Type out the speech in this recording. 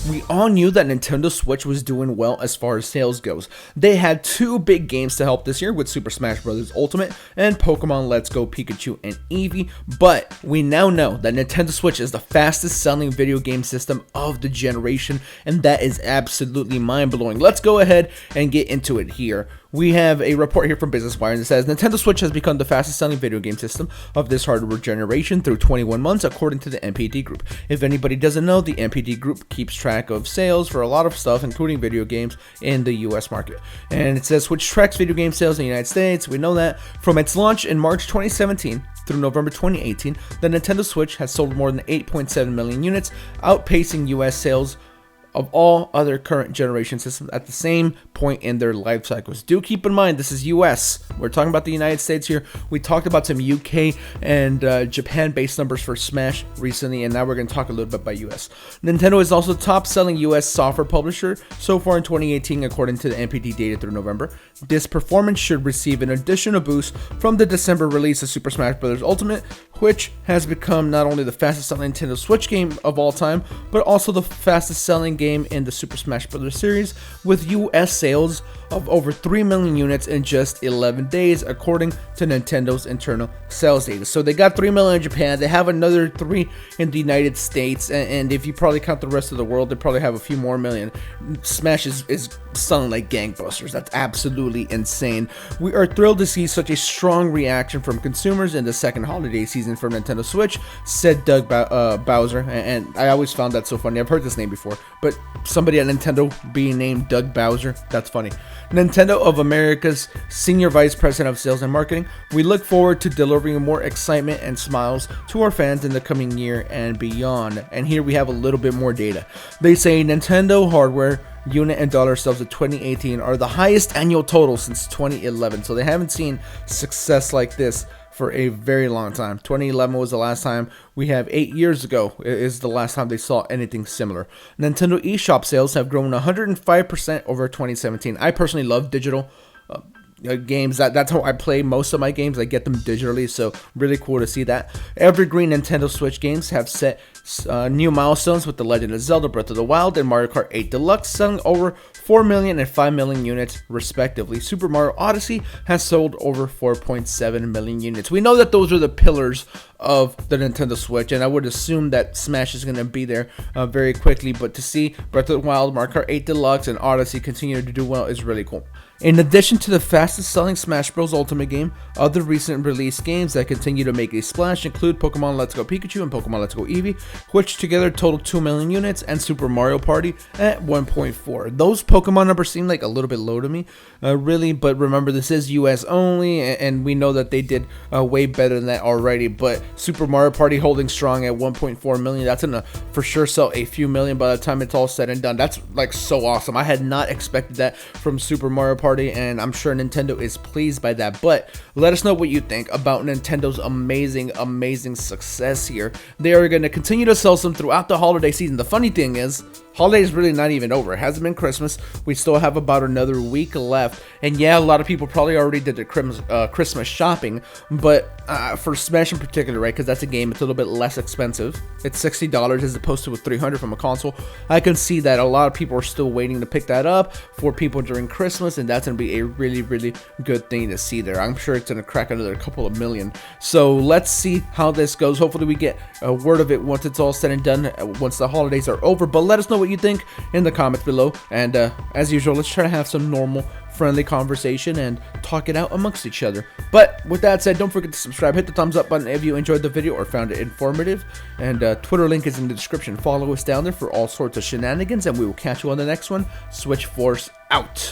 We all knew that Nintendo Switch was doing well as far as sales goes. They had two big games to help this year with Super Smash Bros. Ultimate and Pokemon Let's Go Pikachu and Eevee, but we now know that Nintendo Switch is the fastest selling video game system of the generation, and that is absolutely mind-blowing. Let's go ahead and get into it here. We have a report here from Business Wire that says Nintendo Switch has become the fastest selling video game system of this hardware generation through 21 months, according to the NPD Group. If anybody doesn't know, the NPD Group keeps track of sales for a lot of stuff, including video games in the US market. And it says Switch tracks video game sales in the United States. We know that from its launch in March 2017 through November 2018, the Nintendo Switch has sold more than 8.7 million units, outpacing US sales of all other current generation systems at the same point in their life cycles. Do keep in mind, this is US. We're talking about the United States here. We talked about some UK and Japan-based numbers for Smash recently, and now we're going to talk a little bit about US. Nintendo is also top-selling US software publisher so far in 2018, according to the NPD data through November. This performance should receive an additional boost from the December release of Super Smash Bros. Ultimate, which has become not only the fastest-selling Nintendo Switch game of all time, but also the fastest-selling game in the Super Smash Bros. Series, with US sales of over 3 million units in just 11 days, according to Nintendo's internal sales data. So they got 3 million in Japan, they have another 3 in the United States, and if you probably count the rest of the world, they probably have a few more million. Smash is selling like gangbusters. That's absolutely insane. We are thrilled to see such a strong reaction from consumers in the second holiday season for Nintendo Switch, said Doug Bowser, and I always found that so funny. I've heard this name before, but somebody at Nintendo being named Doug Bowser, that's funny. Nintendo of America's Senior Vice President of Sales and Marketing, we look forward to delivering more excitement and smiles to our fans in the coming year and beyond. And here we have a little bit more data. They say Nintendo hardware unit and dollar sales of 2018 are the highest annual total since 2011. So they haven't seen success like this for a very long time. 2011 was the last time. We have 8 years ago is the last time they saw anything similar. Nintendo eShop sales have grown 105% over 2017. I personally love digital games. That's how I play most of my games. I get them digitally, so really cool to see that. Evergreen Nintendo Switch games have set new milestones with The Legend of Zelda Breath of the Wild and Mario Kart 8 Deluxe selling over 4 million and 5 million units respectively. Super Mario Odyssey has sold over 4.7 million units. We know that those are the pillars of the Nintendo Switch, and I would assume that Smash is going to be there very quickly, but to see Breath of the Wild, Mario Kart 8 Deluxe, and Odyssey continue to do well is really cool. In addition to the fastest selling Smash Bros. Ultimate game, other recent release games that continue to make a splash include Pokemon Let's Go Pikachu and Pokemon Let's Go Eevee, which together total 2 million units, and Super Mario Party at 1.4. Those Pokemon numbers seem like a little bit low to me, really, but remember this is US only, and we know that they did way better than that already, but Super Mario Party holding strong at 1.4 million. That's gonna for sure sell a few million by the time it's all said and done. That's like so awesome. I had not expected that from Super Mario Party, and I'm sure Nintendo is pleased by that. But let us know what you think about Nintendo's amazing success here. They are going to continue to sell some throughout the holiday season. The funny thing is, holiday is really not even over. It hasn't been Christmas. We still have about another week left, and yeah, a lot of people probably already did their Christmas shopping, but for Smash in particular, right, because that's a game, it's a little bit less expensive. It's $60 as opposed to $300 from a console. I can see that a lot of people are still waiting to pick that up for people during Christmas, and that's going to be a really good thing to see there. I'm sure it's going to crack another couple of million. So let's see how this goes. Hopefully we get a word of it once it's all said and done, once the holidays are over, but let us know what you think in the comments below, and as usual, let's try to have some normal friendly conversation and talk it out amongst each other. But with that said, don't forget to subscribe, hit the thumbs up button if you enjoyed the video or found it informative, and Twitter link is in the description. Follow us down there for all sorts of shenanigans, and we will catch you on the next one. SwitchForce out.